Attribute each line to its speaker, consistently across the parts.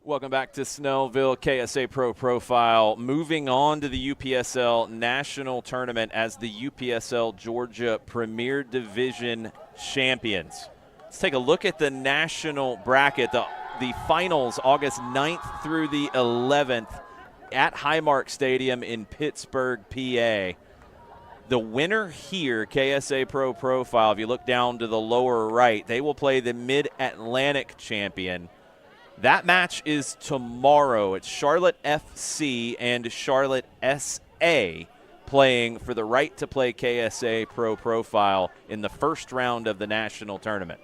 Speaker 1: Welcome back to Snellville KSA Pro Profile. Moving on to the UPSL National Tournament as the UPSL Georgia Premier Division champions. Let's take a look at the national bracket. The finals, August 9th through the 11th at Highmark Stadium in Pittsburgh, PA. The winner here, KSA Pro Profile, if you look down to the lower right, they will play the Mid-Atlantic champion. That match is tomorrow. It's Charlotte FC and Charlotte SA playing for the right to play KSA Pro Profile in the first round of the national tournament.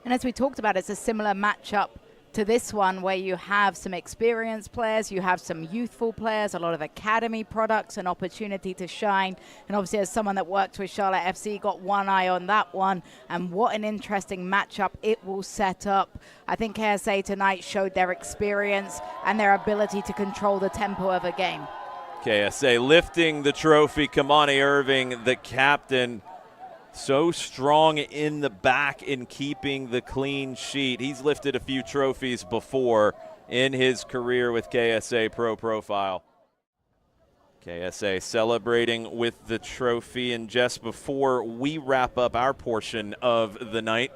Speaker 2: And as we talked about, it's a similar matchup to this one where you have some experienced players, you have some youthful players, a lot of academy products, an opportunity to shine. And obviously as someone that worked with Charlotte FC, got one eye on that one. And what an interesting matchup it will set up. I think KSA tonight showed their experience and their ability to control the tempo of a game.
Speaker 1: KSA lifting the trophy. Kamani Irving, the captain, so strong in the back in keeping the clean sheet. He's lifted a few trophies before in his career with KSA Pro Profile. KSA celebrating with the trophy. And just before we wrap up our portion of the night,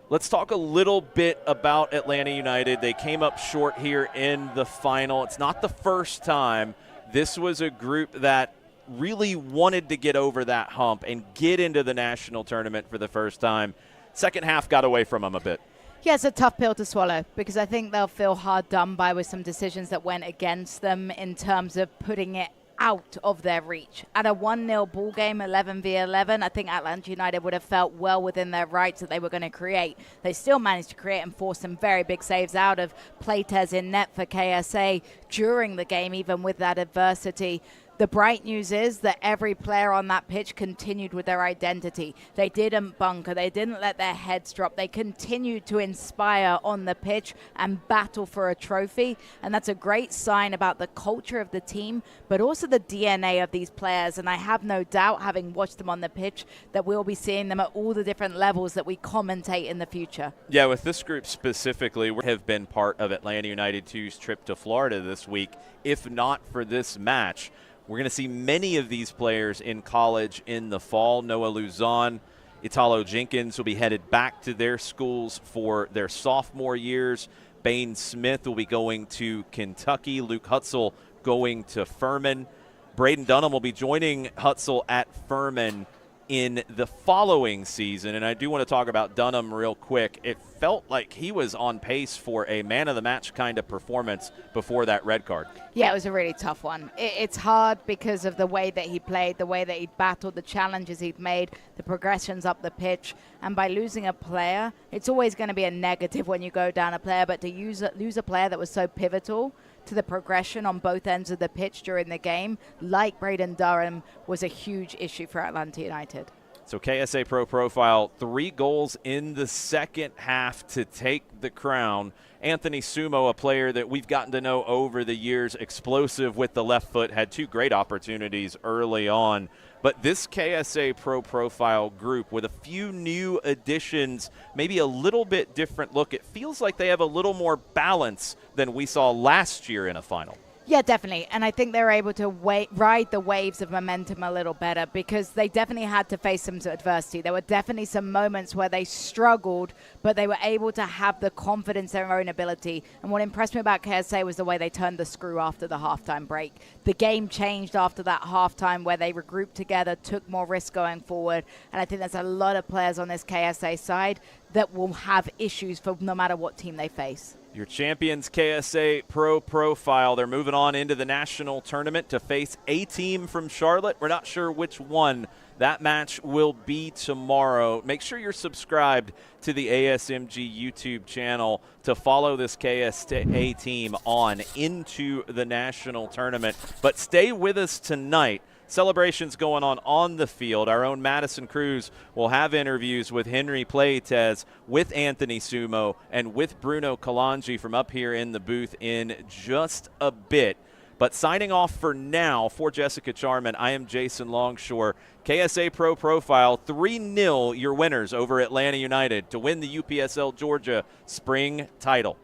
Speaker 1: let's talk a little bit about Atlanta United. They came up short here in the final. It's not the first time. This was a group that really wanted to get over that hump and get into the national tournament for the first time. Second half got away from them a bit.
Speaker 2: Yeah, it's a tough pill to swallow because I think they'll feel hard done by with some decisions that went against them in terms of putting it out of their reach. At a 1-0 ball game, 11v11, I think Atlanta United would have felt well within their rights that they were going to create. They still managed to create and force some very big saves out of Playtez in net for KSA during the game, even with that adversity. The bright news is that every player on that pitch continued with their identity. They didn't bunker. They didn't let their heads drop. They continued to inspire on the pitch and battle for a trophy. And that's a great sign about the culture of the team, but also the DNA of these players. And I have no doubt, having watched them on the pitch, that we'll be seeing them at all the different levels that we commentate in the future.
Speaker 1: Yeah, with this group specifically, we have been part of Atlanta United 2's trip to Florida this week. If not for this match, we're going to see many of these players in college in the fall. Noah Luzon, Italo Jenkins will be headed back to their schools for their sophomore years. Bain Smith will be going to Kentucky. Luke Hutzel going to Furman. Braden Dunham will be joining Hutzel at Furman in the following season. And I do want to talk about Dunham real quick. It felt like he was on pace for a man-of-the-match kind of performance before that red card.
Speaker 2: Yeah, it was a really tough one. It's hard because of the way that he played, the way that he battled, the challenges he'd made, the progressions up the pitch. And by losing a player, it's always going to be a negative when you go down a player, but to lose a player that was so pivotal to the progression on both ends of the pitch during the game, like Braden Durham, was a huge issue for Atlanta United.
Speaker 1: So KSA Pro Profile, 3 goals in the second half to take the crown. Anthony Sumo, a player that we've gotten to know over the years, explosive with the left foot, had 2 great opportunities early on. But this KSA Pro Profile group with a few new additions, maybe a little bit different look, it feels like they have a little more balance than we saw last year in a final.
Speaker 2: Yeah, definitely. And I think they're able to ride the waves of momentum a little better because they definitely had to face some adversity. There were definitely some moments where they struggled, but they were able to have the confidence in their own ability. And what impressed me about KSA was the way they turned the screw after the halftime break. The game changed after that halftime where they regrouped together, took more risk going forward. And I think there's a lot of players on this KSA side that will have issues for no matter what team they face.
Speaker 1: Your champions, KSA Pro Profile. They're moving on into the national tournament to face a team from Charlotte. We're not sure which one. That match will be tomorrow. Make sure you're subscribed to the ASMG YouTube channel to follow this KSA team on into the national tournament. But stay with us tonight. Celebrations going on the field. Our own Madison Cruz will have interviews with Henry Playtez, with Anthony Sumo, and with Bruno Kalonji from up here in the booth in just a bit. But signing off for now, for Jessica Charman, I am Jason Longshore. KSA Pro Profile, 3-0 your winners over Atlanta United to win the UPSL Georgia spring title.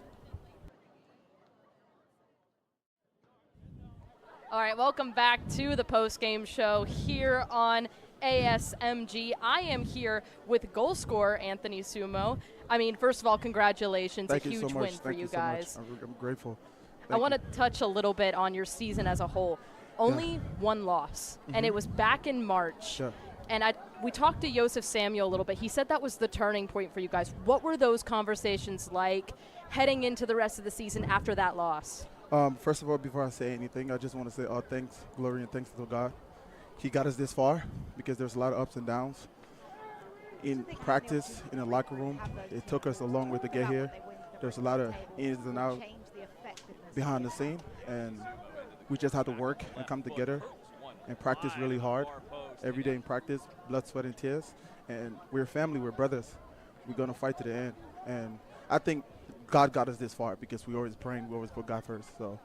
Speaker 3: All right, welcome back to the post-game show here on ASMG. I am here with goal scorer Anthony Sumo. I mean, first of all, congratulations.
Speaker 4: Thank
Speaker 3: a
Speaker 4: you
Speaker 3: huge
Speaker 4: so much.
Speaker 3: win for you guys.
Speaker 4: I'm grateful.
Speaker 3: I want to touch a little bit on your season as a whole. Only one loss, and it was back in March.
Speaker 4: Yeah.
Speaker 3: And we talked to Joseph Samuel a little bit. He said that was the turning point for you guys. What were those conversations like heading into the rest of the season after that loss?
Speaker 4: First of all, before I say anything, I just want to say all thanks, glory and thanks to God. He got us this far because there's a lot of ups and downs. In practice, in the locker room, it took us a long way to get here. There's a lot of ins and outs behind the scene, and we just had to work and come together and practice really hard. Every day in practice, blood, sweat, and tears. And we're family, we're brothers. We're going to fight to the end. And I think God got us this far because we always praying, we always put God first. So,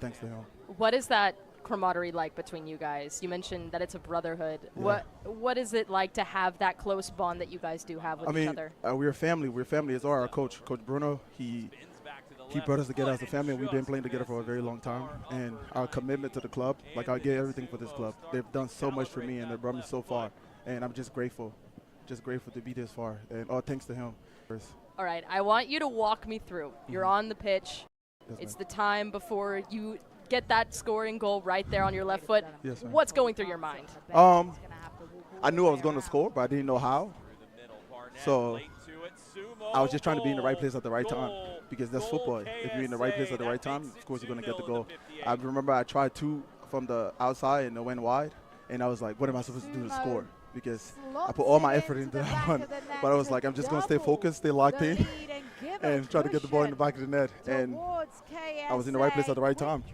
Speaker 4: thanks to Him.
Speaker 3: What is that camaraderie like between you guys? You mentioned that it's a brotherhood.
Speaker 4: Yeah.
Speaker 3: What is it like to have that close bond that you guys do have with each other?
Speaker 4: We're family. We're family. It's our coach, Coach Bruno. He brought us together as a family, and we've been playing together for a very long time. And our commitment to the club, like I get everything for this club. They've done so much for me, and they brought me so far. And I'm just grateful to be this far. And all thanks to him.
Speaker 3: All right, I want you to walk me through. You're on the pitch.
Speaker 4: Yes,
Speaker 3: It's
Speaker 4: ma'am.
Speaker 3: the time before you get that scoring goal right there on your left foot.
Speaker 4: Yes, ma'am.
Speaker 3: What's going through your mind?
Speaker 4: I knew I was going to score, but I didn't know how. So I was just trying to be in the right place at the right time because that's football. If you're in the right place at the right time, of course you're going to get the goal. I remember I tried two from the outside and it went wide, and I was like, what am I supposed to do to score? Because I put all my effort into that one. But I was like, I'm just going to stay focused, stay locked in, and try to get the ball in the back of the net. And I was in the right place at the right time.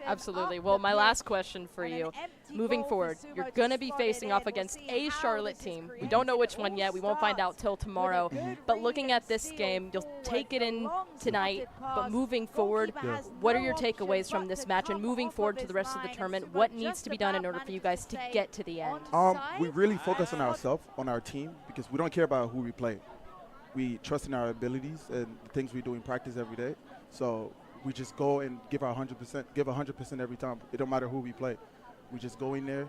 Speaker 3: Absolutely. Well, my last question for you. Moving forward, you're going to be facing off against a Charlotte team. We don't know which one yet. We won't find out till tomorrow. But looking at this game, you'll take it in tonight. But moving forward, what are your takeaways from this match? And moving forward to the rest of the tournament, what needs to be done in order for you guys to get to the end?
Speaker 4: We really focus on ourselves, on our team, because we don't care about who we play. We trust in our abilities and the things we do in practice every day. So we just go and give our 100%, give 100% every time. It don't matter who we play. We just go in there.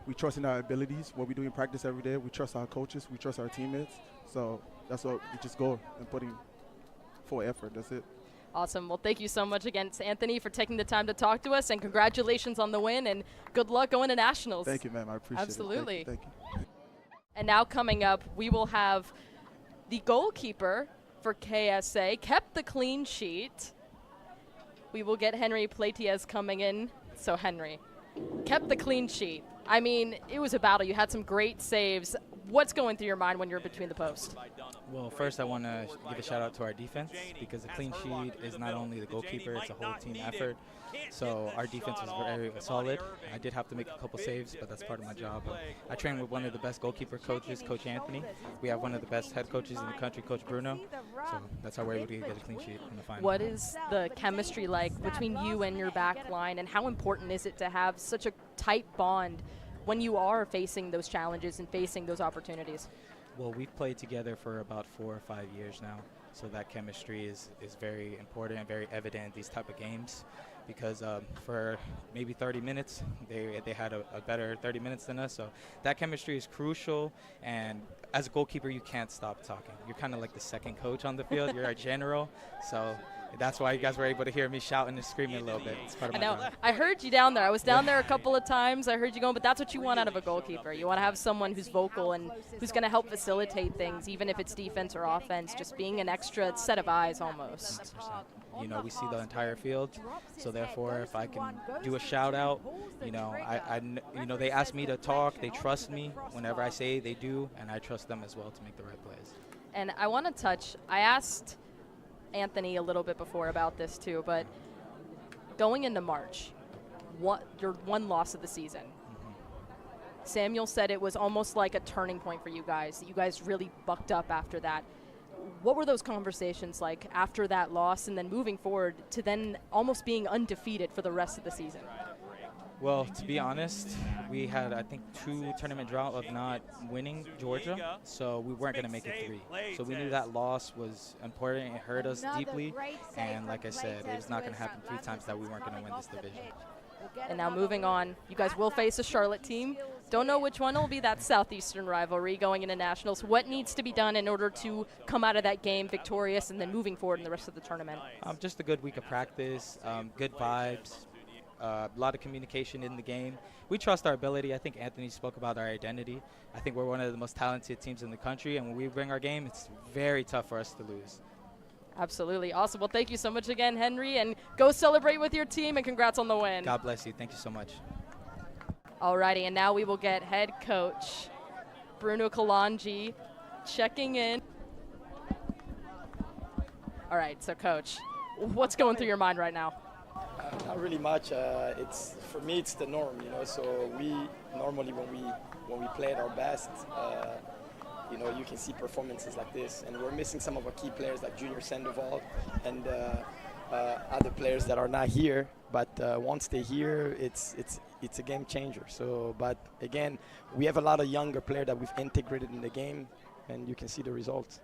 Speaker 4: We trust in our abilities, what we do in practice every day. We trust our coaches. We trust our teammates. So that's what we just go and put in full effort. That's it.
Speaker 3: Awesome. Well, thank you so much again, Anthony, for taking the time to talk to us, and congratulations on the win, and good luck going to Nationals.
Speaker 4: Thank you, ma'am. I appreciate
Speaker 3: Absolutely.
Speaker 4: it. Thank you.
Speaker 3: And now coming up, we will have the goalkeeper for KSA, kept the clean sheet. We will get Henry Platiez coming in. So Henry, kept the clean sheet. I mean, it was a battle. You had some great saves. What's going through your mind when you're between the posts?
Speaker 5: Well, first I want to give a shout out to our defense, because the clean sheet is not only the goalkeeper, it's a whole team effort. So our defense was very solid. I did have to make a couple saves, but that's part of my job. I train with one of the best goalkeeper coaches, Coach Anthony. We have one of the best head coaches in the country, Coach Bruno. So that's how we're able to get a clean sheet in the final.
Speaker 3: What is the chemistry like between you and your back line, and how important is it to have such a tight bond when you are facing those challenges and facing those opportunities?
Speaker 5: Well, we've played together for about 4 or 5 years now, so that chemistry is very important and very evident in these type of games, because for maybe 30 minutes, they had a better 30 minutes than us, so that chemistry is crucial. And as a goalkeeper, you can't stop talking. You're kind of like the second coach on the field. You're a general, so that's why you guys were able to hear me shouting and screaming a little bit. It's part of my job.
Speaker 3: I heard you down there. I was down there a couple of times. I heard you going, but that's what you want out of a goalkeeper. You want to have someone who's vocal and who's going to help facilitate things, even if it's defense or offense, just being an extra set of eyes almost.
Speaker 5: 100%. You know, we see the entire field, so therefore, if I can do a shout out, you know, you know, they ask me to talk. They trust me. Whenever I say, they do, and I trust them as well to make the right plays.
Speaker 3: And I want to touch. I asked Anthony a little bit before about this too, but going into March, your one loss of the season. Samuel said it was almost like a turning point for you guys, that you guys really bucked up after that. What were those conversations like after that loss, and then moving forward to then almost being undefeated for the rest of the season?
Speaker 5: Well, to be honest, we had, I think, 2 tournament drought of not winning Georgia, so we weren't going to make it 3. So we knew that loss was important. It hurt us deeply, and like I said, it was not going to happen 3 times that we weren't going to win this division.
Speaker 3: And now moving on, you guys will face a Charlotte team. Don't know which one will be that Southeastern rivalry going into nationals. What needs to be done in order to come out of that game victorious and then moving forward in the rest of the tournament?
Speaker 5: Just a good week of practice, good vibes, a lot of communication in the game. We trust our ability. I think Anthony spoke about our identity. I think we're one of the most talented teams in the country, and when we bring our game, it's very tough for us to lose.
Speaker 3: Absolutely. Awesome. Well, thank you so much again, Henry, and go celebrate with your team, and congrats on the win.
Speaker 5: God bless you. Thank you so much.
Speaker 3: Alrighty, and now we will get head coach Bruno Kalonji checking in. All right, so coach, what's going through your mind right now?
Speaker 6: Not really much. It's for me, it's the norm, you know. So we normally when we play at our best, you know, you can see performances like this, and we're missing some of our key players like Junior Snellville and other players that are not here. But once they're here, it's a game changer. So, but again, we have a lot of younger players that we've integrated in the game, and you can see the results.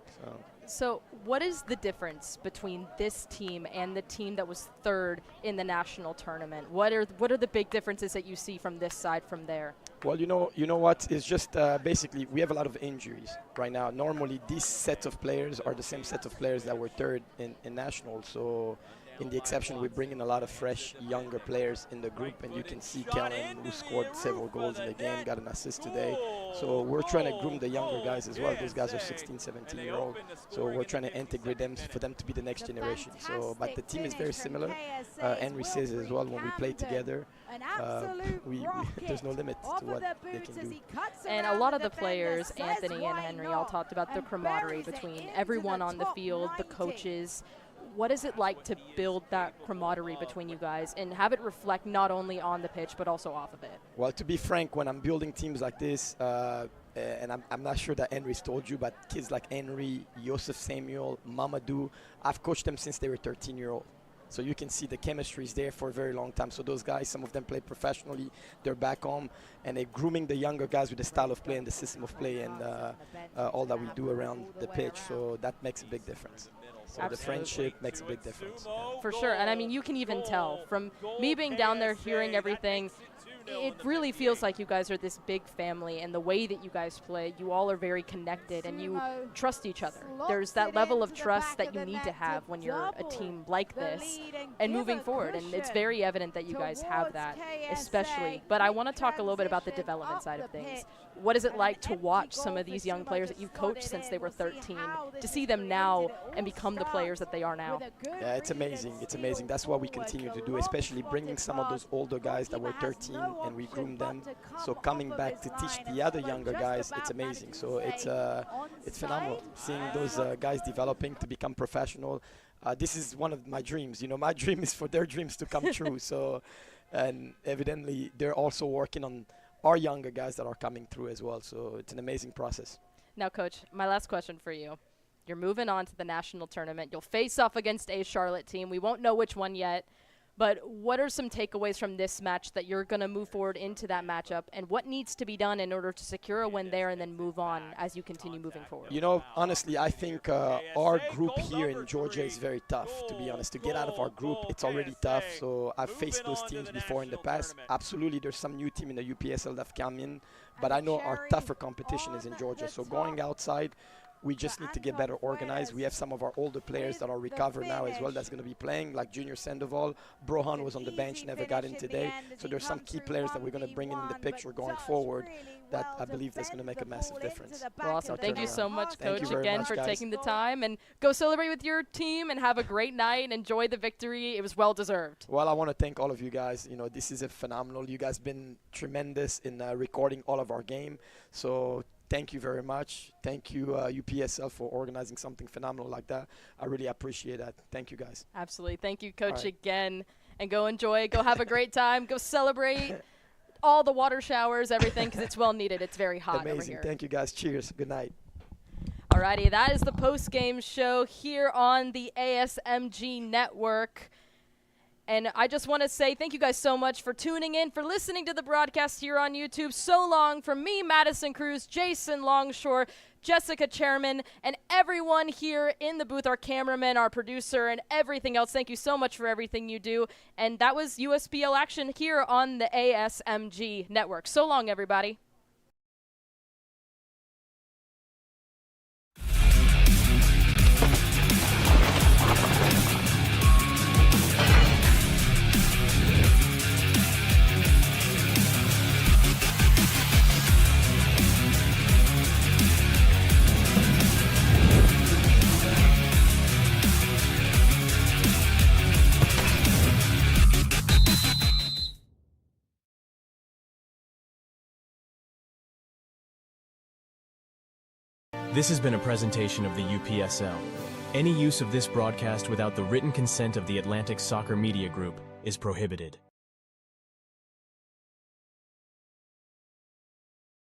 Speaker 3: So what is the difference between this team and the team that was third in the national tournament? What are the big differences that you see from this side from there?
Speaker 6: Well, you know what? It's just basically we have a lot of injuries right now. Normally, these sets of players are the same set of players that were third in national. So, in the exception, we bring in a lot of fresh, younger players in the group, and you can see Kellen, who scored several goals in the game, got an assist today. So we're trying to groom the younger guys as well. Those guys are 16, 17-year-old. So we're trying to integrate them for them to be the next generation. So, but the team is very similar. Henry says as well, when we play together, there's no limit to what they can do.
Speaker 3: And a lot of the players, Anthony and Henry, all talked about the camaraderie between everyone on the field, the coaches. What is it like to build that camaraderie between you guys and have it reflect not only on the pitch but also off of it?
Speaker 6: Well, to be frank, when I'm building teams like this, and I'm not sure that Henry's told you, but kids like Henry, Joseph Samuel, Mamadou, I've coached them since they were 13-year-old. So you can see the chemistry is there for a very long time. So those guys, some of them play professionally, they're back home, and they're grooming the younger guys with the style of play and the system of play and all that we do around the pitch. So that makes a big difference. So the friendship makes a big difference.
Speaker 3: For sure, and I mean, you can even tell from me being down there hearing everything, it really feels like you guys are this big family, and the way that you guys play, you all are very connected and you trust each other. There's that level of trust that you need to have when you're a team like this and moving forward, and it's very evident that you guys have that, especially. But I want to talk a little bit about the development side of things. What is it like to watch some of these young players that you've coached since they were 13, to see them now and become the players that they are now?
Speaker 6: Yeah, it's amazing. It's amazing. That's what we continue to do, especially bringing some of those older guys that were 13 and we groom them. So coming back to teach the other younger guys, it's amazing. So it's phenomenal seeing those guys developing to become professional. This is one of my dreams. You know, my dream is for their dreams to come true. So, and evidently they're also working on our younger guys that are coming through as well. So it's an amazing process.
Speaker 3: Now, Coach, my last question for you. You're moving on to the national tournament. You'll face off against a Charlotte team. We won't know which one yet. But what are some takeaways from this match that you're going to move forward into that matchup, and what needs to be done in order to secure a win there and then move on as you continue moving forward?
Speaker 6: You know, honestly, I think our group here in Georgia is very tough, to be honest. To get out of our group, it's already tough. So I've faced those teams before in the past. Absolutely, there's some new team in the UPSL that have come in, but I know our tougher competition is in Georgia. So going outside, we just need to get better organized. We have some of our older players that are recovered now as well that's going to be playing, like Junior Sandoval. Brohan was on the bench, never got in today. So there's some key players that we're going to bring in the picture going forward that I believe that's going to make a massive difference.
Speaker 3: Well, awesome. Thank you so much, Coach,
Speaker 6: again
Speaker 3: for taking the time. And go celebrate with your team and have a great night and enjoy the victory. It was well-deserved.
Speaker 6: Well, I want to thank all of you guys. You know, this is a phenomenal. You guys been tremendous in recording all of our game. So thank you very much. Thank you, UPSL, for organizing something phenomenal like that. I really appreciate that. Thank you, guys.
Speaker 3: Absolutely. Thank you, Coach, again. And go enjoy. Go have a great time. Go celebrate all the water showers, everything, because it's well needed. It's very hot over
Speaker 6: Amazing.
Speaker 3: here.
Speaker 6: Thank you, guys. Cheers. Good night.
Speaker 3: Alrighty, that is the post-game show here on the ASMG network. And I just want to say thank you guys so much for tuning in, for listening to the broadcast here on YouTube. So long from me, Madison Cruz, Jason Longshore, Jessica, chairman, and everyone here in the booth, our cameraman, our producer, and everything else. Thank you so much for everything you do. And that was USPL action here on the ASMG network. So long, everybody.
Speaker 7: This has been a presentation of the UPSL. Any use of this broadcast without the written consent of the Atlantic Soccer Media Group is prohibited.